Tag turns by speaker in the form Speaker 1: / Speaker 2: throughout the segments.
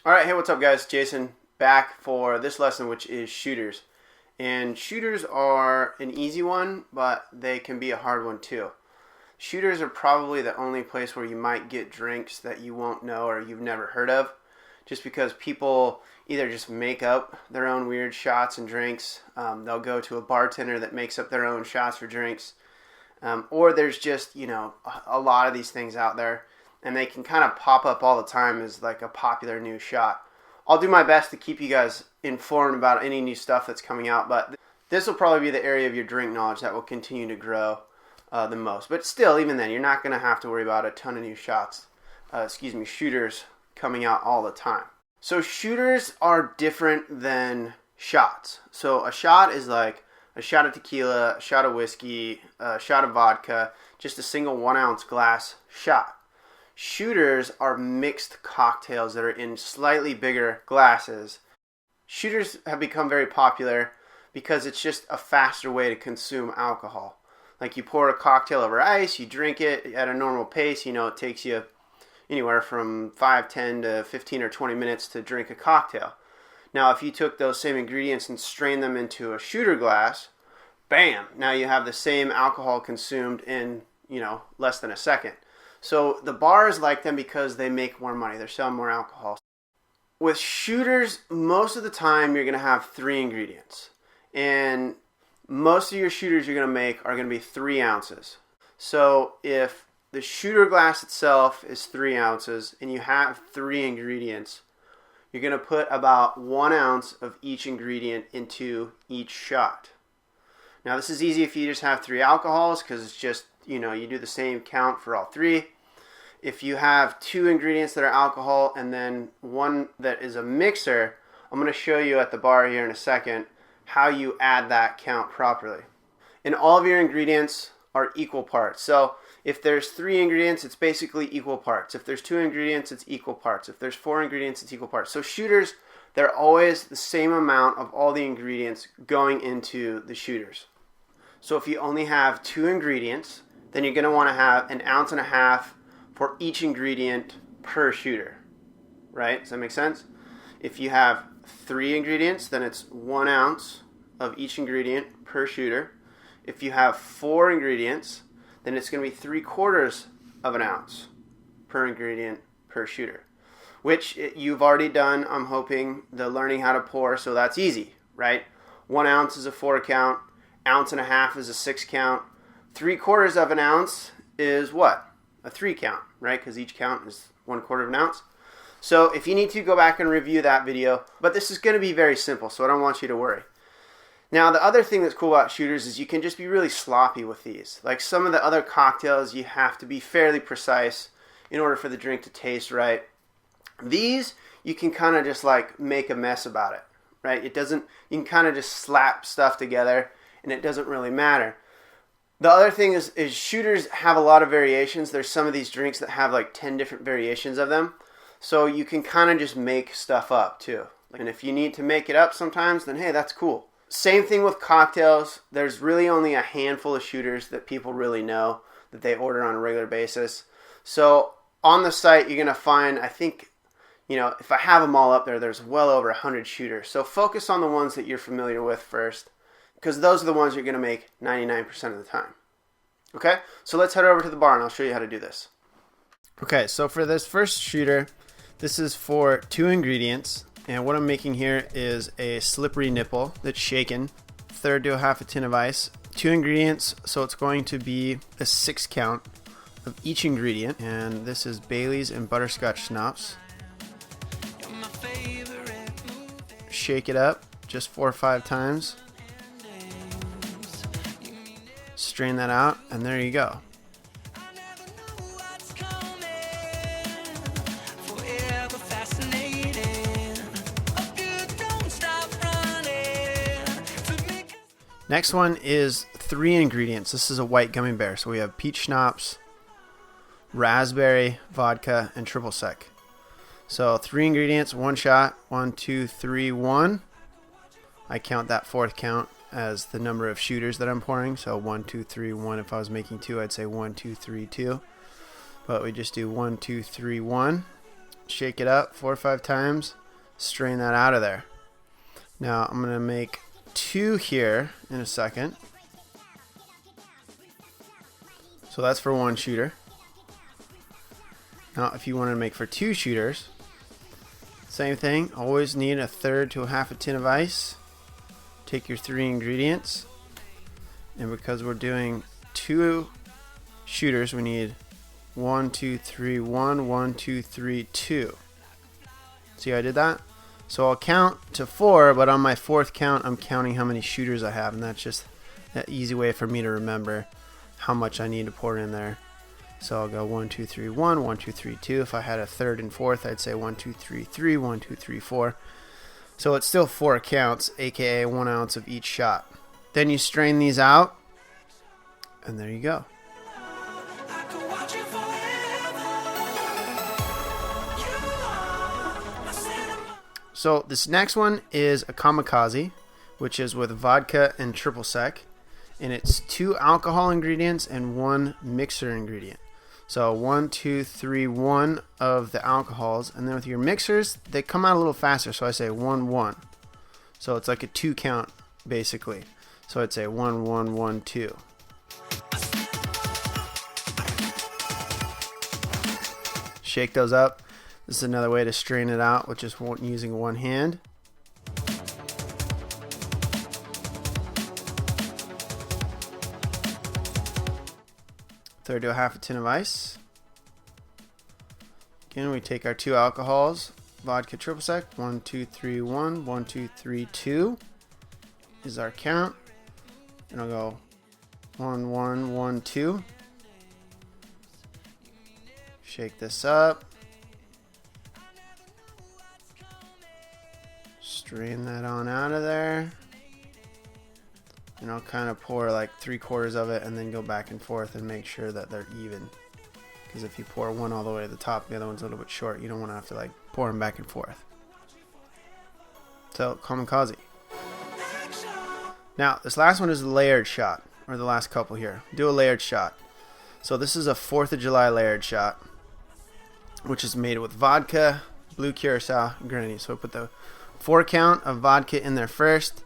Speaker 1: Alright, hey, what's up guys? Jason back for this lesson, which is shooters. And shooters are an easy one, but they can be a hard one too. Shooters are probably the only place where you might get drinks that you won't know or you've never heard of, just because people either just make up their own weird shots and drinks. They'll go to a bartender that makes up their own shots for drinks. Or there's just, a lot of these things out there, and they can kind of pop up all the time as like a popular new shot. I'll do my best to keep you guys informed about any new stuff that's coming out, but this will probably be the area of your drink knowledge that will continue to grow the most. But still, even then, you're not going to have to worry about a ton of new shooters coming out all the time. So shooters are different than shots. So a shot is like a shot of tequila, a shot of whiskey, a shot of vodka, just a single 1 ounce glass shot. Shooters are mixed cocktails that are in slightly bigger glasses. Shooters have become very popular because it's just a faster way to consume alcohol. Like you pour a cocktail over ice, you drink it at a normal pace, it takes you anywhere from 5, 10 to 15 or 20 minutes to drink a cocktail. Now, if you took those same ingredients and strained them into a shooter glass, bam, now you have the same alcohol consumed in, less than a second. So the bars like them because they make more money. They're selling more alcohol. With shooters, most of the time you're going to have 3 ingredients. And most of your shooters you're going to make are going to be 3 ounces. So if the shooter glass itself is 3 ounces and you have 3 ingredients, you're going to put about 1 ounce of each ingredient into each shot. Now this is easy if you just have 3 alcohols because it's just, you do the same count for all 3. If you have 2 ingredients that are alcohol and then 1 that is a mixer, I'm going to show you at the bar here in a second how you add that count properly. And all of your ingredients are equal parts. So if there's 3 ingredients, it's basically equal parts. If there's 2 ingredients, it's equal parts. If there's 4 ingredients, it's equal parts. So shooters, they're always the same amount of all the ingredients going into the shooters. So if you only have 2 ingredients, then you're going to want to have 1.5 ounces for each ingredient per shooter, right? Does that make sense? If you have 3 ingredients, then it's 1 ounce of each ingredient per shooter. If you have 4 ingredients, then it's going to be 3/4 of an ounce per ingredient per shooter, which you've already done, I'm hoping, the learning how to pour, so that's easy, right? 1 ounce is a 4 count, 1.5 ounces is a 6 count, 3/4 of an ounce is what? A 3 count, right? Because each count is 1/4 of an ounce. So if you need to, go back and review that video, but this is going to be very simple, so I don't want you to worry. Now, the other thing that's cool about shooters is you can just be really sloppy with these. Like some of the other cocktails, you have to be fairly precise in order for the drink to taste right. These, you can kind of just like make a mess about it, right? You can kind of just slap stuff together and it doesn't really matter. The other thing is shooters have a lot of variations. There's some of these drinks that have like 10 different variations of them. So you can kind of just make stuff up too. And if you need to make it up sometimes, then hey, that's cool. Same thing with cocktails. There's really only a handful of shooters that people really know that they order on a regular basis. So on the site, you're going to find, I think, if I have them all up there, there's well over 100 shooters. So focus on the ones that you're familiar with first, because those are the ones you're going to make 99% of the time. Okay, so let's head over to the bar and I'll show you how to do this. Okay, so for this first shooter, this is for 2 ingredients. And what I'm making here is a slippery nipple that's shaken, 1/3 to 1/2 a tin of ice, 2 ingredients, so it's going to be a 6 count of each ingredient. And this is Bailey's and butterscotch schnapps. Shake it up just 4 or 5 times. Strain that out, and there you go. Next one is 3 ingredients. This is a white gummy bear. So we have peach schnapps, raspberry, vodka, and triple sec. So 3 ingredients, 1 shot. 1, 2, 3, 1. I count that 4th count as the number of shooters that I'm pouring. So 1, 2, 3, 1. If I was making 2, I'd say 1, 2, 3, 2. But we just do 1, 2, 3, 1. shake it up 4 or 5 times, strain that out of there. Now I'm going to make 2 here in a second. So that's for 1 shooter. Now if you want to make for 2 shooters, same thing, always need a third to a half a tin of ice. Take your 3 ingredients, and because we're doing 2 shooters, we need 1, 2, 3, 1, 1, 2, 3, 2. See how I did that? So I'll count to 4, but on my 4th count, I'm counting how many shooters I have, and that's just an easy way for me to remember how much I need to pour in there. So I'll go 1, 2, 3, 1, 1, 2, 3, 2. If I had a 3rd and 4th, I'd say 1, 2, 3, 3, 1, 2, 3, 4. So it's still 4 counts, aka 1 ounce of each shot. Then you strain these out, and there you go. So this next one is a kamikaze, which is with vodka and triple sec, and it's 2 alcohol ingredients and 1 mixer ingredient. So 1, 2, 3, 1 of the alcohols, and then with your mixers, they come out a little faster. So I say 1, 1. So it's like a 2 count basically. So I'd say 1, 1, 1, 2. Shake those up. This is another way to strain it out with just using 1 hand. Third to a half a tin of ice. Again, we take our 2 alcohols, vodka triple sec, 1, 2, 3, 1, 1, 2, 3, 2 is our count. And I'll go 1, 1, 1, 2. Shake this up. Strain that on out of there. And I'll kind of pour like 3/4 of it and then go back and forth and make sure that they're even. Because if you pour one all the way to the top, the other one's a little bit short. You don't want to have to like pour them back and forth. So, kamikaze. Now, this last one is a layered shot, or the last couple here. Do a layered shot. So this is a 4th of July layered shot, which is made with vodka, blue curacao, and grenadine. So I put the 4 count of vodka in there first.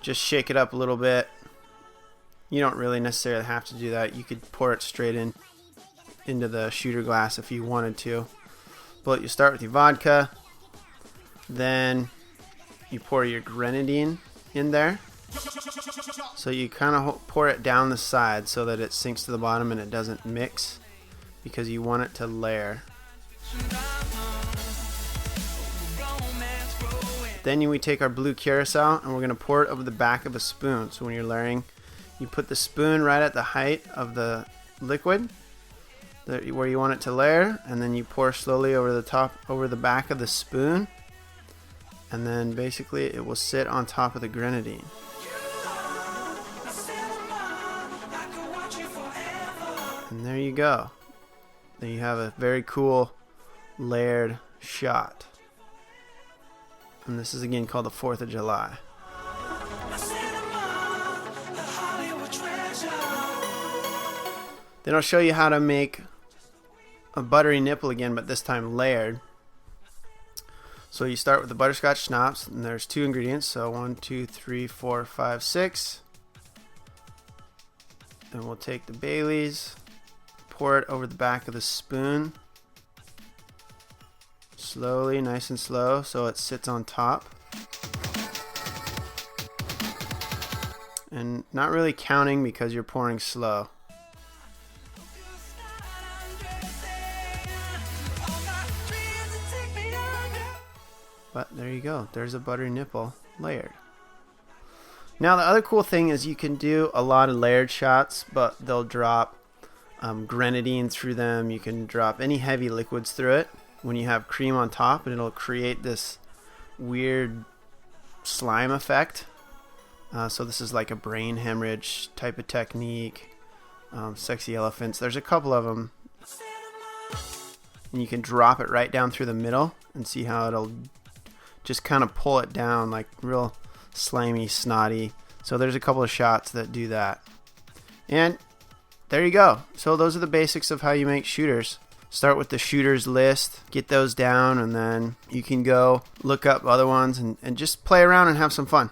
Speaker 1: Just shake it up a little bit. You don't really necessarily have to do that. You could pour it straight into the shooter glass if you wanted to. But you start with your vodka, then you pour your grenadine in there. So you kind of pour it down the side so that it sinks to the bottom and it doesn't mix, because you want it to layer. Then we take our blue curacao and we're going to pour it over the back of a spoon. So when you're layering, you put the spoon right at the height of the liquid where you want it to layer, and then you pour slowly over the top, over the back of the spoon, and then basically it will sit on top of the grenadine. And there you go. Then you have a very cool layered shot. And this is again called the 4th of July. Then I'll show you how to make a buttery nipple again, but this time layered. So you start with the butterscotch schnapps, and there's 2 ingredients. So 1, 2, 3, 4, 5, 6. Then we'll take the Baileys, pour it over the back of the spoon. Slowly, nice and slow, so it sits on top. And not really counting because you're pouring slow. But there you go. There's a buttery nipple layered. Now the other cool thing is you can do a lot of layered shots, but they'll drop grenadine through them. You can drop any heavy liquids through it when you have cream on top, and it'll create this weird slime effect. So this is like a brain hemorrhage type of technique. Sexy elephants. There's a couple of them. And you can drop it right down through the middle and see how it'll just kind of pull it down like real slimy, snotty. So there's a couple of shots that do that. And there you go. So those are the basics of how you make shooters. start with the shooters list, get those down, and then you can go look up other ones and just play around and have some fun.